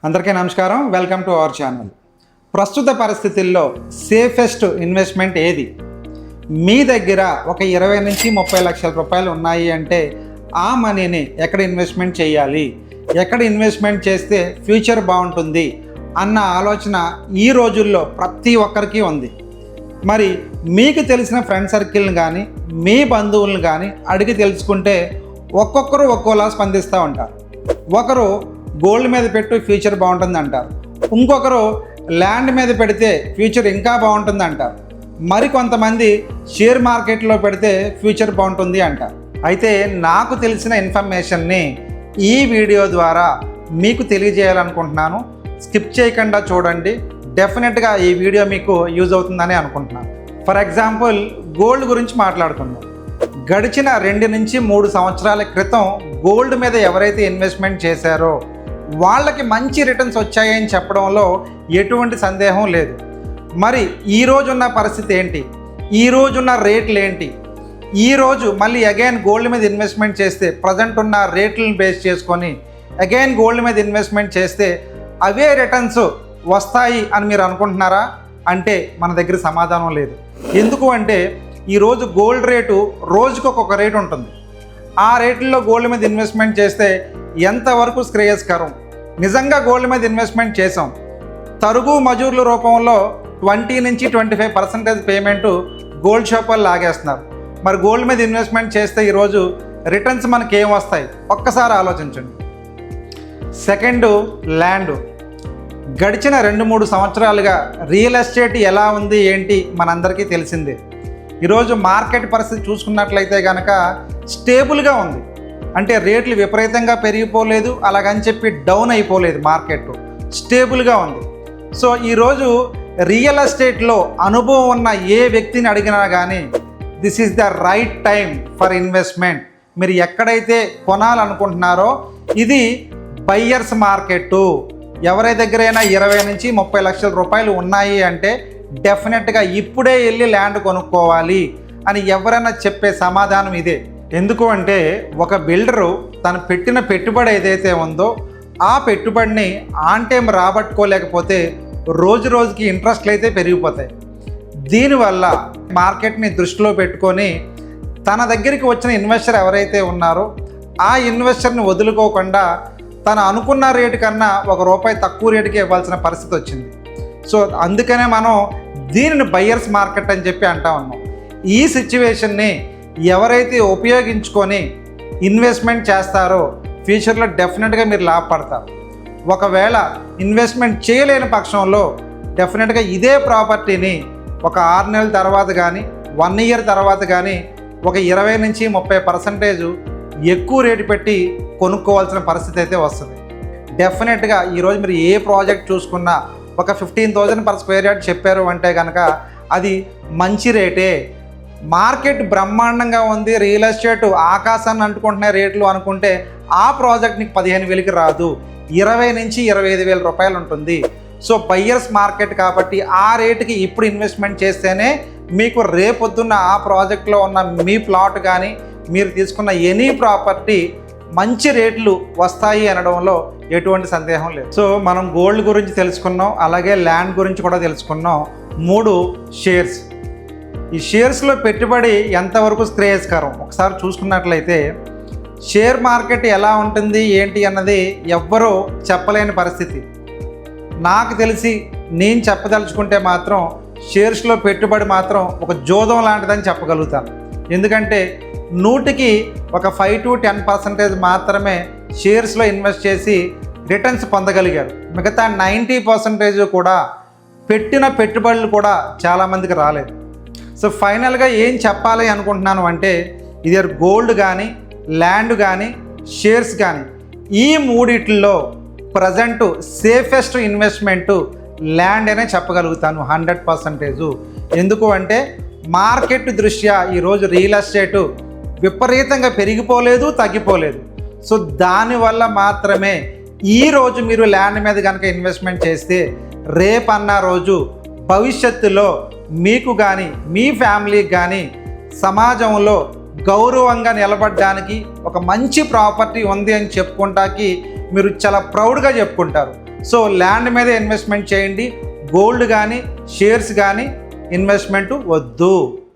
అందరికీ నమస్కారం, welcome to our channel. ప్రస్తుత పరిస్థితుల్లో సేఫెస్ట్ ఇన్వెస్ట్మెంట్ ఏది? మీ దగ్గర ఒక 20 నుంచి 30 లక్షల రూపాయలు ఉన్నాయి అంటే ఆ మనీని ఎక్కడ ఇన్వెస్ట్మెంట్ చేయాలి, ఎక్కడ ఇన్వెస్ట్మెంట్ చేస్తే ఫ్యూచర్ బాగుంటుంది అన్న ఆలోచన ఈ రోజుల్లో ప్రతి ఒక్కరికి ఉంది. మరి మీకు తెలిసిన ఫ్రెండ్ సర్కిల్ని కానీ మీ బంధువులను కానీ అడిగి తెలుసుకుంటే ఒక్కొక్కరు ఒక్కోలా స్పందిస్తూ ఉంటారు. ఒకరు గోల్డ్ మీద పెట్టు ఫ్యూచర్ బాగుంటుంది అంటారు, ఇంకొకరు ల్యాండ్ మీద పెడితే ఫ్యూచర్ ఇంకా బాగుంటుంది అంటారు, మరికొంతమంది షేర్ మార్కెట్లో పెడితే ఫ్యూచర్ బాగుంటుంది అంటారు. అయితే నాకు తెలిసిన ఇన్ఫర్మేషన్ని ఈ వీడియో ద్వారా మీకు తెలియజేయాలనుకుంటున్నాను. స్కిప్ చేయకుండా చూడండి, డెఫినెట్గా ఈ వీడియో మీకు యూజ్ అవుతుందని అనుకుంటున్నాను. ఫర్ ఎగ్జాంపుల్ గోల్డ్ గురించి మాట్లాడుకుందాం. గడిచిన 2 నుంచి 3 సంవత్సరాల క్రితం గోల్డ్ మీద ఎవరైతే ఇన్వెస్ట్మెంట్ చేశారో వాళ్ళకి మంచి రిటర్న్స్ వచ్చాయని చెప్పడంలో ఎటువంటి సందేహం లేదు. మరి ఈరోజున్న పరిస్థితి ఏంటి, ఈరోజున్న రేట్లు ఏంటి, ఈరోజు మళ్ళీ అగైన్ గోల్డ్ మీద ఇన్వెస్ట్మెంట్ చేస్తే ప్రజెంట్ ఉన్న రేట్లను బేస్ చేసుకొని అగైన్ గోల్డ్ మీద ఇన్వెస్ట్మెంట్ చేస్తే అవే రిటర్న్స్ వస్తాయి అని మీరు అనుకుంటున్నారా అంటే మన దగ్గర సమాధానం లేదు. ఎందుకు అంటే ఈరోజు గోల్డ్ రేటు రోజుకు ఒక్కొక్క రేటు ఉంటుంది. ఆ రేట్లలో గోల్డ్ మీద ఇన్వెస్ట్మెంట్ చేస్తే ఎంతవరకు శ్రేయస్కరం? నిజంగా గోల్డ్ మీద ఇన్వెస్ట్మెంట్ చేసాం, తరుగు మజూర్ల రూపంలో 20 నుంచి 25% పేమెంటు గోల్డ్ షాపులు లాగేస్తున్నారు. మరి గోల్డ్ మీద ఇన్వెస్ట్మెంట్ చేస్తే ఈరోజు రిటర్న్స్ మనకి ఏం వస్తాయి ఒక్కసారి ఆలోచించండి. Second, land. గడిచిన 2-3 సంవత్సరాలుగా రియల్ ఎస్టేట్ ఎలా ఉంది ఏంటి మనందరికీ తెలిసిందే. ఈరోజు మార్కెట్ పరిస్థితి చూసుకున్నట్లయితే కనుక స్టేబుల్గా ఉంది. అంటే రేట్లు విపరీతంగా పెరిగిపోలేదు, అలాగని చెప్పి డౌన్ అయిపోలేదు, మార్కెట్ స్టేబుల్గా ఉంది. సో ఈరోజు రియల్ ఎస్టేట్లో అనుభవం ఉన్న ఏ వ్యక్తిని అడిగినా కానీ this is the right time for investment. మీరు ఎక్కడైతే కొనాలనుకుంటున్నారో ఇది బయ్యర్స్ మార్కెట్టు. ఎవరి దగ్గరైనా 20 నుంచి 30 లక్షల రూపాయలు ఉన్నాయి అంటే డెఫినెట్గా ఇప్పుడే వెళ్ళి ల్యాండ్ కొనుక్కోవాలి అని ఎవరైనా చెప్పే సమాధానం ఇదే. ఎందుకు అంటే ఒక బిల్డరు తను పెట్టిన పెట్టుబడి ఏదైతే ఉందో ఆ పెట్టుబడిని ఆన్ టైం రాబట్టుకోలేకపోతే రోజు రోజుకి ఇంట్రెస్ట్లు అయితే పెరిగిపోతాయి. దీనివల్ల మార్కెట్ని దృష్టిలో పెట్టుకొని తన దగ్గరికి వచ్చిన ఇన్వెస్టర్ ఎవరైతే ఉన్నారో ఆ ఇన్వెస్టర్ని వదులుకోకుండా తను అనుకున్న రేటు కన్నా ₹1 తక్కువ రేటుకి ఇవ్వాల్సిన పరిస్థితి వచ్చింది. సో అందుకనే మనం దీనిని బయ్యర్స్ మార్కెట్ అని చెప్పి అంటా ఉన్నాం. ఈ సిచ్యువేషన్ని ఎవరైతే ఉపయోగించుకొని ఇన్వెస్ట్మెంట్ చేస్తారో ఫ్యూచర్లో డెఫినెట్గా మీరు లాభపడతారు. ఒకవేళ ఇన్వెస్ట్మెంట్ చేయలేని పక్షంలో డెఫినెట్గా ఇదే ప్రాపర్టీని ఒక 6 నెలల తర్వాత కానీ 1 ఇయర్ తర్వాత కానీ ఒక 20 నుంచి 30% ఎక్కువ రేటు పెట్టి కొనుక్కోవాల్సిన పరిస్థితి అయితే వస్తుంది. డెఫినెట్గా ఈరోజు మీరు ఏ ప్రాజెక్ట్ చూసుకున్నా ఒక 15,000 per square yard చెప్పారు అంటే కనుక అది మంచి రేటే. మార్కెట్ బ్రహ్మాండంగా ఉంది, రియల్ ఎస్టేట్ ఆకాశాన్ని అంటుకుంటున్న రేట్లు అనుకుంటే ఆ ప్రాజెక్ట్ నీకు 15,000కి రాదు, 20 నుంచి 25,000 రూపాయలు ఉంటుంది. సో బయ్యర్స్ మార్కెట్ కాబట్టి ఆ రేటుకి ఇప్పుడు ఇన్వెస్ట్మెంట్ చేస్తేనే మీకు రేపొద్దున్న ఆ ప్రాజెక్ట్లో ఉన్న మీ ప్లాట్ కానీ మీరు తీసుకున్న ఎనీ ప్రాపర్టీ మంచి రేట్లు వస్తాయి అనడంలో ఎటువంటి సందేహం లేదు. సో మనం గోల్డ్ గురించి తెలుసుకున్నాం, అలాగే ల్యాండ్ గురించి కూడా తెలుసుకున్నాం. 3 షేర్స్. ఈ షేర్స్లో పెట్టుబడి ఎంతవరకు శ్రేయస్కరం ఒకసారి చూసుకున్నట్లయితే షేర్ మార్కెట్ ఎలా ఉంటుంది ఏంటి అన్నది ఎవ్వరూ చెప్పలేని పరిస్థితి. నాకు తెలిసి నేను చెప్పదలుచుకుంటే మాత్రం షేర్స్లో పెట్టుబడి మాత్రం ఒక జోదం లాంటిదని చెప్పగలుగుతాను. ఎందుకంటే 100కి ఒక 5 to 10% మాత్రమే షేర్స్లో ఇన్వెస్ట్ చేసి రిటర్న్స్ పొందగలిగారు. మిగతా 90% కూడా పెట్టిన పెట్టుబడులు కూడా చాలామందికి రాలేదు. సో ఫైనల్గా ఏం చెప్పాలి అనుకుంటున్నాను అంటే ఇది గోల్డ్ కానీ ల్యాండ్ కానీ షేర్స్ కానీ ఈ మూడిట్లో ప్రజెంట్ సేఫెస్ట్ ఇన్వెస్ట్మెంటు ల్యాండ్ అనే చెప్పగలుగుతాను 100%. ఎందుకు అంటే మార్కెట్ దృష్ట్యా ఈరోజు రియల్ ఎస్టేటు విపరీతంగా పెరిగిపోలేదు, తగ్గిపోలేదు. సో దానివల్ల మాత్రమే ఈరోజు మీరు ల్యాండ్ మీద కనుక ఇన్వెస్ట్మెంట్ చేస్తే రేపన్న రోజు భవిష్యత్తులో మీకు కానీ మీ ఫ్యామిలీకి కానీ సమాజంలో గౌరవంగా నిలబడడానికి, ఒక మంచి ప్రాపర్టీ ఉంది అని చెప్పుకుంటాకి మీరు చాలా ప్రౌడ్గా చెప్పుకుంటారు. సో ల్యాండ్ మీద ఇన్వెస్ట్మెంట్ చేయండి, గోల్డ్ కానీ షేర్స్ కానీ ఇన్వెస్ట్మెంట్ వద్దు.